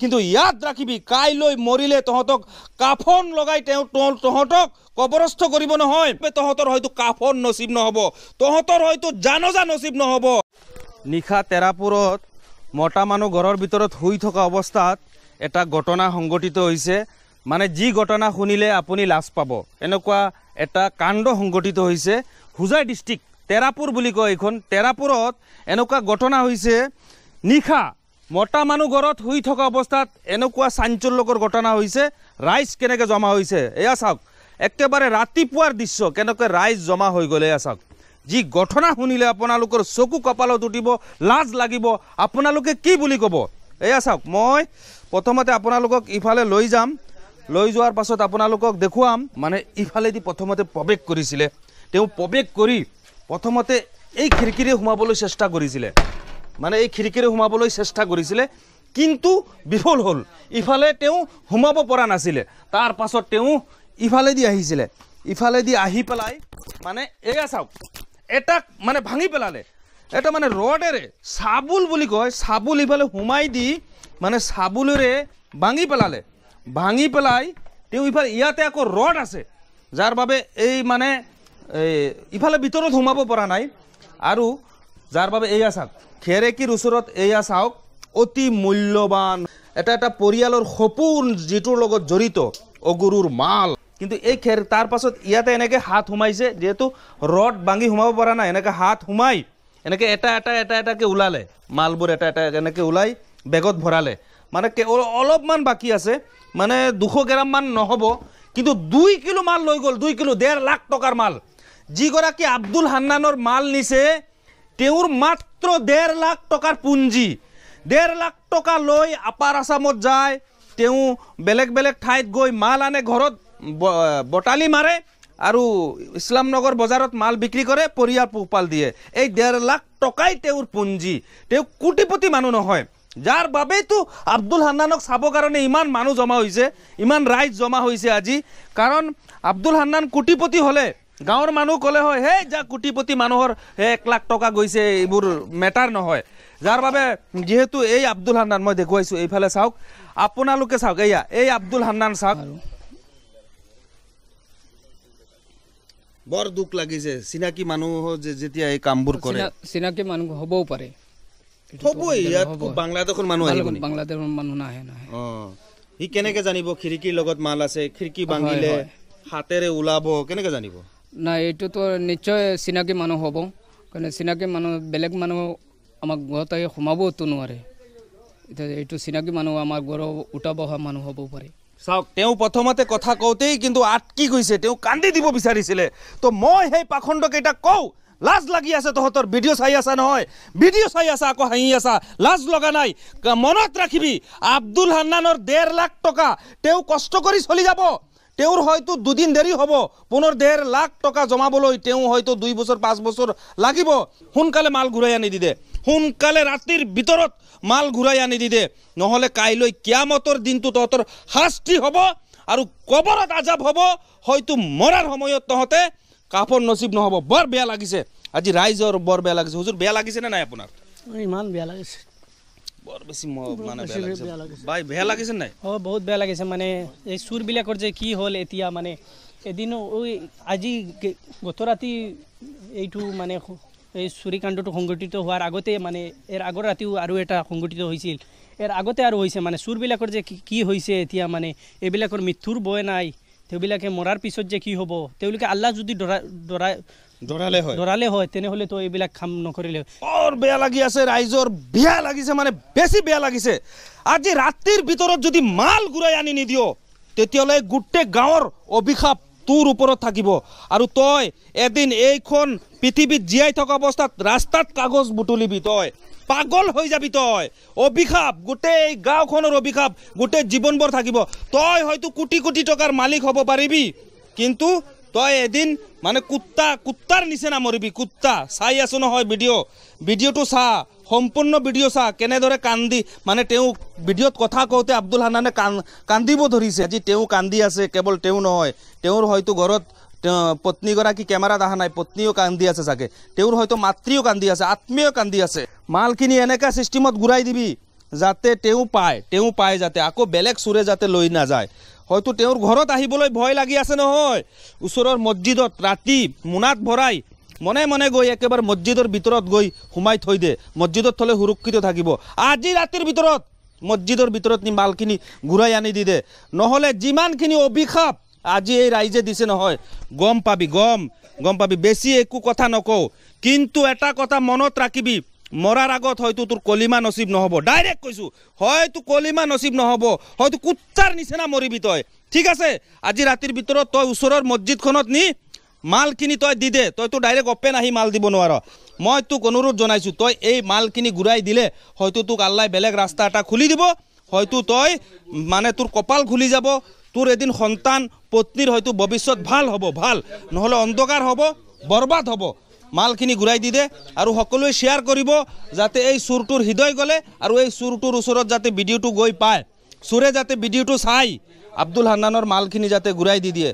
কিন্তু ইয়াদ ৰাখিবি কাইলৈ মৰিলে তহঁতক কাফন লগাই তহঁতক কবৰস্থ কৰিব নহয় তহঁতৰ হয়তো কাফন নচিব নহ'ব তহঁতৰ হয়তো জানজা নচিব নহ'ব নিশা তেৰাপুৰত মতা মানুহ ঘৰৰ ভিতৰত শুই থকা অৱস্থাত এটা ঘটনা সংঘটিত হৈছে মানে যি ঘটনা শুনিলে আপুনি লাজ পাব এনেকুৱা এটা কাণ্ড সংঘটিত হৈছে হুজাই ডিষ্ট্ৰিক্ট তেৰাপুৰ বুলি কয় এইখন তেৰাপুৰত এনেকুৱা ঘটনা হৈছে নিশা মতা মানুহ ঘৰত শুই থকা অৱস্থাত এনেকুৱা চাঞ্চল্যকৰ ঘটনা হৈছে ৰাইজ কেনেকৈ জমা হৈছে এয়া চাওক একেবাৰে ৰাতিপুৱাৰ দৃশ্য কেনেকৈ ৰাইজ জমা হৈ গ'ল এয়া চাওক যি ঘটনা শুনিলে আপোনালোকৰ চকু কপালত উঠিব লাজ লাগিব আপোনালোকে কি বুলি ক'ব এয়া চাওক মই প্ৰথমতে আপোনালোকক ইফালে লৈ যাম লৈ যোৱাৰ পাছত আপোনালোকক দেখুৱাম মানে ইফালেদি প্ৰথমতে প্ৰৱেশ কৰিছিলে তেওঁ প্ৰৱেশ কৰি প্ৰথমতে এই খিৰিকীৰে সোমাবলৈ চেষ্টা কৰিছিলে মানে এই খিৰিকীৰে সোমাবলৈ চেষ্টা কৰিছিলে কিন্তু বিফল হ'ল ইফালে তেওঁ সোমাব পৰা নাছিলে তাৰ পাছত তেওঁ ইফালেদি আহিছিলে ইফালেদি আহি পেলাই মানে এয়া চাওক এটা মানে ভাঙি পেলালে এটা মানে ৰডেৰে চাবুল বুলি কয় চাবুল ইফালে সোমাই দি মানে চাবুলেৰে ভাঙি পেলালে ভাঙি পেলাই তেওঁ ইফালে ইয়াতে আকৌ ৰড আছে যাৰ বাবে এই মানে ইফালে ভিতৰত সোমাব পৰা নাই আৰু যাৰ বাবে এয়া চাওক খেৰেকীৰ ওচৰত এয়া চাওক অতি মূল্যৱান এটা পৰিয়ালৰ সপোন যিটোৰ লগত জড়িত অগুৰুৰ মাল কিন্তু এই তাৰ পাছত ইয়াতে এনেকৈ হাত সোমাইছে যিহেতু ৰড ভাঙি সোমাব পৰা নাই এনেকৈ হাত সোমাই এনেকৈ এটাকৈ ওলালে মালবোৰ এটা এনেকৈ ওলাই বেগত ভৰালে মানে অলপমান বাকী আছে মানে 200 গ্ৰামমান নহ'ব কিন্তু 2 কিলো মাল লৈ গ'ল 2 কিলো 1.5 লাখ টকাৰ মাল যিগৰাকী আব্দুল হান্নানৰ মাল নিছে তেওঁৰ মাত্ৰ 1.5 লাখ টকাৰ পুঞ্জি 1.5 লাখ টকা লৈ আপাৰ আসামত যায় তেওঁ বেলেগ বেলেগ ঠাইত গৈ মাল আনে ঘৰত বটালি মাৰে আৰু ইছলামনগৰ বজাৰত মাল বিক্ৰী কৰে পৰিয়াল পোহপাল দিয়ে এই 1.5 লাখ টকাই তেওঁৰ পুঞ্জি তেওঁ কোটিপতি মানুহ নহয় যাৰ বাবেতো আব্দুল হান্নানক চাবৰ কাৰণে ইমান মানুহ জমা হৈছে ইমান ৰাইজ জমা হৈছে আজি কাৰণ আব্দুল হান্নান কোটিপতি হ'লে গাঁৱৰ মানুহ ক'লে হয় হে যা কোটিপতি মানুহৰ 1 লাখ টকা গৈছে এইবোৰ মেটাৰ নহয় যাৰ বাবে যেহেতু এই আব্দুল হান্নান মই দেখুৱাইছোঁ এইফালে চাওক আপোনালোকে চাওক এয়া এই আব্দুল হান্নান চাওক বৰ দুখ লাগিছে চিনাকি মানুহ যেতিয়া এই কামবোৰ কৰে চিনাকি মানুহ হ'বও পাৰে হ'বই ইয়াত বাংলাদেশৰ মানুহ আহিব বাংলাদেশৰ মানুহ নাহে সি কেনেকৈ জানিব খিৰিকীৰ লগত মাল আছে খিৰিকী ভাঙিলে হাতেৰে ওলাব কেনেকৈ জানিব নাই এইটোতো নিশ্চয় চিনাকি মানুহ হ'ব কাৰণ চিনাকি মানুহ বেলেগ মানুহ আমাক ঘৰত আহি সোমাবতো নোৱাৰে এতিয়া এইটো চিনাকি মানুহ আমাৰ ঘৰৰ উঠা বহা মানুহ হ'ব পাৰে চাওক তেওঁ প্ৰথমতে কথা কওঁতেই কিন্তু আটকি গৈছে তেওঁ কান্দি দিব বিচাৰিছিলে তো মই সেই পাখণ্ডকেইটাক কওঁ লাজ লাগি আছে তহঁতৰ ভিডিঅ' চাই আছা নহয় ভিডিঅ' চাই আছা আকৌ হাঁহি আছা লাজ লগা নাই মনত ৰাখিবি আব্দুল হান্নানৰ 1.5 লাখ টকা তেওঁ কষ্ট কৰি চলি যাব তেওঁৰ হয়তো দুদিন দেৰি হ'ব পুনৰ 1.5 লাখ টকা জমাবলৈ তেওঁ হয়তো 2 বছৰ 5 বছৰ লাগিব সোনকালে মাল ঘূৰাই আনি দিদে সোনকালে ৰাতিৰ ভিতৰত মাল ঘূৰাই আনি দিদে নহ'লে কাইলৈ কিয়ামতৰ দিনটো তহঁতৰ শাস্তি হ'ব আৰু কবৰত আজাব হ'ব হয়তো মৰাৰ সময়ত তহঁতে কাফন নচিব নহ'ব বৰ বেয়া লাগিছে আজি ৰাইজৰ বৰ বেয়া লাগিছে হুজুৰ বেয়া লাগিছে নে নাই আপোনাৰ ইমান বেয়া লাগিছে বৰ বেছি মানে বেয়া লাগিছে ভাই বেয়া লাগিছে নাই বহুত বেয়া লাগিছে মানে এই চুৰবিলাকৰ যে কি হ'ল এতিয়া মানে এদিন ওই আজি গত ৰাতি এইটো মানে এই চুৰিকাণ্ডটো সংঘটিত হোৱাৰ আগতে মানে এৰ আগৰ ৰাতিও আৰু এটা সংঘটিত হৈছিল এৰ আগতে আৰু হৈছে মানে চুৰবিলাকৰ যে কি হৈছে এতিয়া মানে এইবিলাকৰ মৃত্যুৰ বয় নাই তেওঁবিলাকে মৰাৰ পিছত যে কি হ'ব তেওঁলোকে আল্লাহ যদি ডৰালে হয় তেনেহ'লে তো এইবিলাক কাম নকৰিলে বৰ বেয়া লাগি আছে ৰাইজৰ বেয়া লাগিছে মানে বেছি বেয়া লাগিছে আজি ৰাতিৰ ভিতৰত যদি মাল ঘূৰাই আনি নিদিও তেতিয়াহ'লে গোটেই গাঁৱৰ অভিশাপ তোৰ ওপৰত থাকিব আৰু তই এদিন এইখন পৃথিৱীত জীয়াই থকা অৱস্থাত ৰাস্তাত কাগজ বুটলিবি তই পাগল হৈ যাবি তই অভিশাপ গোটেই গাঁওখনৰ অভিশাপ গোটেই জীৱনভৰ থাকিব তই হয়তো কোটি কোটি টকাৰ মালিক হ'ব পাৰিবি কিন্তু তই এদিন মানে কুত্তাৰ নিচিনা মৰিবি কুত্তা চাই আছো নহয় ভিডিঅ'টো চা সম্পূৰ্ণ ভিডিঅ' চা কেনেদৰে কান্দি মানে তেওঁ ভিডিঅ'ত কথা কওঁতে আব্দুল হান্নানে কান্দিব ধৰিছে আজি তেওঁ কান্দি আছে কেৱল তেওঁ নহয় তেওঁৰ হয়তো ঘৰত পত্নীগৰাকী কেমেৰাত অহা নাই পত্নীও কান্দি আছে চাগে তেওঁৰ হয়তো মাতৃও কান্দি আছে আত্মীয় কান্দি আছে মালখিনি এনেকুৱা চিষ্টেমত ঘূৰাই দিবি যাতে তেওঁ পায় যাতে আকৌ বেলেগ চুৰে যাতে লৈ নাযায় হয়তো তেওঁৰ ঘৰত আহিবলৈ ভয় লাগি আছে নহয় ওচৰৰ মছজিদত ৰাতি মুনাত ভৰাই মনে মনে গৈ একেবাৰে মছজিদৰ ভিতৰত গৈ সোমাই থৈ দে মছজিদত থলে সুৰক্ষিত থাকিব আজি ৰাতিৰ ভিতৰত মছজিদৰ ভিতৰত নি মালখিনি ঘূৰাই আনি দি দে নহ'লে যিমানখিনি অভিশাপ আজি এই ৰাইজে দিছে নহয় গম পাবি বেছি একো কথা নকওঁ কিন্তু এটা কথা মনত ৰাখিবি মৰাৰ আগত হয়তো তোৰ কলিমা নসিব নহব ডাইৰেক্ট কৈছো হয়তো কলিমা নসিব নহব হয়তো কুত্তাৰ নিচিনা মৰিবি তই ঠিক আছে আজি ৰাতিৰ ভিতৰত তই ওচৰৰ মছজিদখনত নি মালখিনি তই দি দে তইতো ডাইৰেক্ট অপেন আহি মাল দিব নোৱাৰ মই তোক অনুৰোধ জনাইছো তই এই মালখিনি ঘূৰাই দিলে হয়তো তোক আল্লাহ বেলেগ ৰাস্তা এটা খুলি দিব হয়তো তই মানে তোৰ কপাল খুলি যাব তোৰ এদিন সন্তান পত্নীৰ হয়তো ভৱিষ্যত ভাল হ'ব ভাল নহলে অন্ধকাৰ হ'ব বৰবাদ হ'ব মালখিনি ঘূৰাই দি দে আৰু সকলোৱে শ্বেয়াৰ কৰিব যাতে এই চুৰটোৰ হৃদয় গলে আৰু এই চুৰটোৰ ওচৰত যাতে ভিডিঅ'টো গৈ পায় চুৰে যাতে ভিডিঅ'টো চাই আব্দুল হান্নানৰ মালখিনি যাতে ঘূৰাই দি দিয়ে